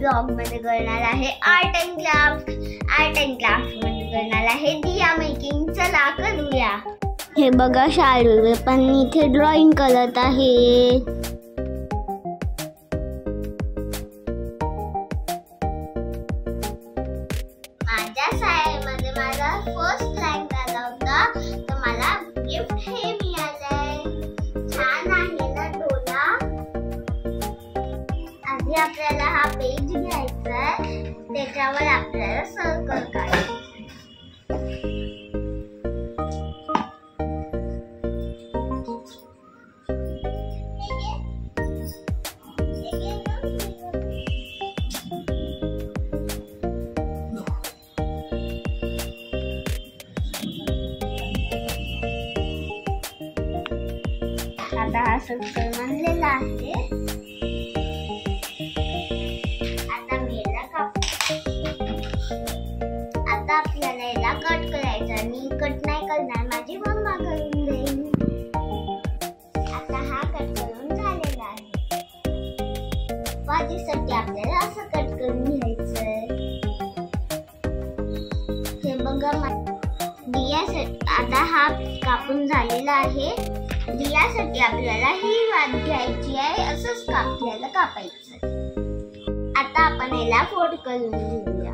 Blog मध्ये करणार आहे आर्ट अँड क्राफ्ट मध्ये करणार आहे दिया मेकिंग। चला करूया। हे बघा शाळू पण इथे ड्रॉइंग करत आहे। माझ्या शाळेमध्ये माझा फर्स्ट रँक आला होता, तर मला गिफ्ट हे मिळालंय। छान आहे ना डोला। आधी आपल्याला हा पेज घ्यायचा आहे, त्याच्यावर आपल्याला सर्कल काढायचं। आता हा सर्कल बनलेला आहे। आता मी याला आता आपल्याला याला कट करायचं आणि कट नाही करणार, माझी मम्मा करून देईल। आता हा कट करून झालेला आहे। भाजीसाठी आपल्याला असं कट करून घ्यायचंय। हे बघा दियासाठी आता हा कापून झालेला आहे। दियासाठी आपल्याला ही वाट घ्यायची आहे, असंच आपल्याला कापायचं। आता आपण याला फोल्ड करून घेऊया।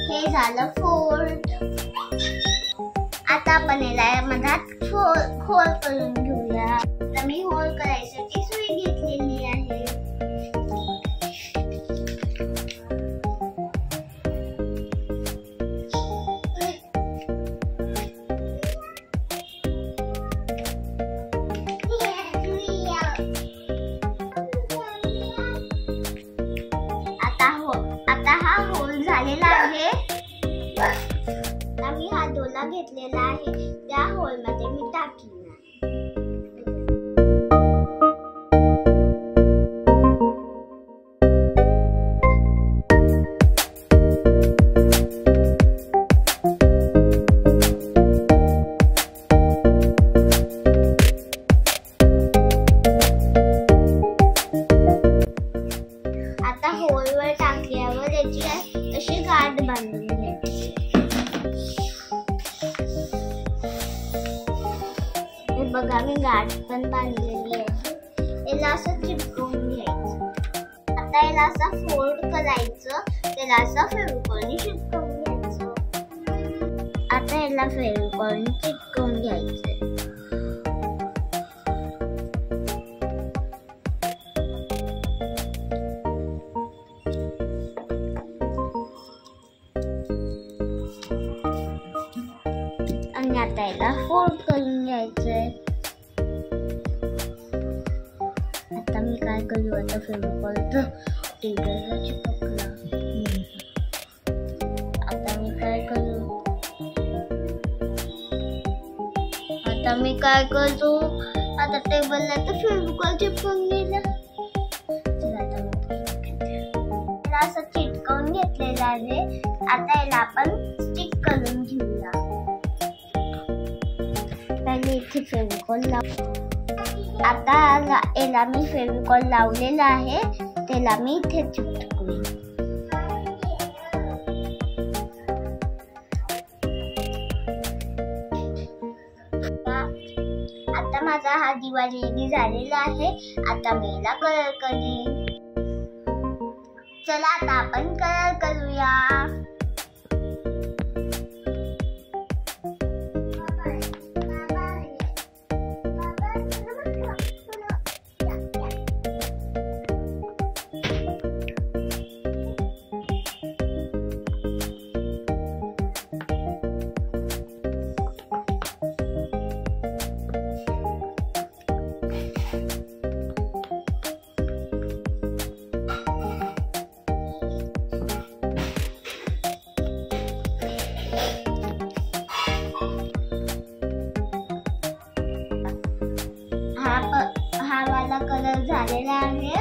हे झालं फोल्ड। आता आपण याला मधात होल करून घेऊया। तर मी होल करायसाठी सुई घेतलेली आहे। आता हा होल झालेला आहे। मी हा डोला घेतलेला आहे, त्या होल मध्ये मी टाकणार। आता होल वर टाकल्यावर याची अशी गाठ बांधून घ्यायची। हे बघा मी गाठ पण बांधलेली आहे। याला असं चिपकवून घ्यायचं। आता याला असं फोल्ड करायचं, त्याला असं फेविकॉलने चिपकवून घ्यायचं। आता याला फेविकॉलने चिपकवून घ्यायचं। आणि आता याला फोल्ड करून घ्यायचंय। आता मी काय करू, आता फेविकॉलचा टेबलला चिपकला। आता मी काय करू, आता टेबलला तर फेविकॉल चिपकून गेला। याला असं चिटकवून घेतलेलं आहे। आता याला आपण स्टिक करून घेऊया। पहिले इथे फेविकॉल आता याला मी फेविकॉल लावलेला आहे, त्याला मी इथे चिपकवून। आता माझा हा दिवा रेडी झालेला आहे। आता मी याला कलर करेन। चला आता आपण कलर करूया। हा वाला कलर झालेला आहे,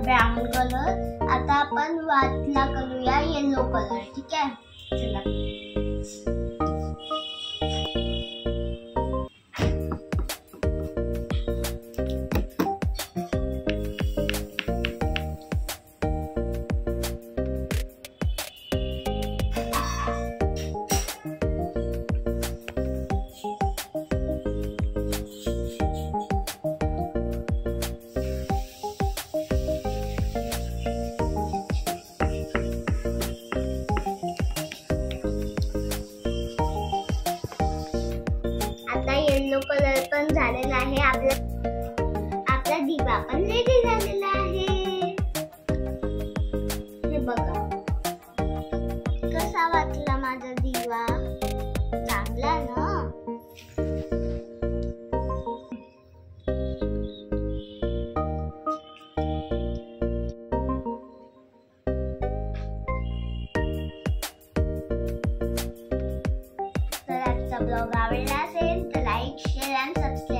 ब्राउन कलर। आता आपण वातला करूया येलो कलर. ठीक आहे, चला. येलो कलर पण झालेला आहे. आपला दिवा पण रेडी झालेला आहे. हे बघा कसा वाटला माझा दिवा, चांगला ना. तर आजचा ब्लॉग आवडला असेल तर लाईक, शेअर आणि सबस्क्राईब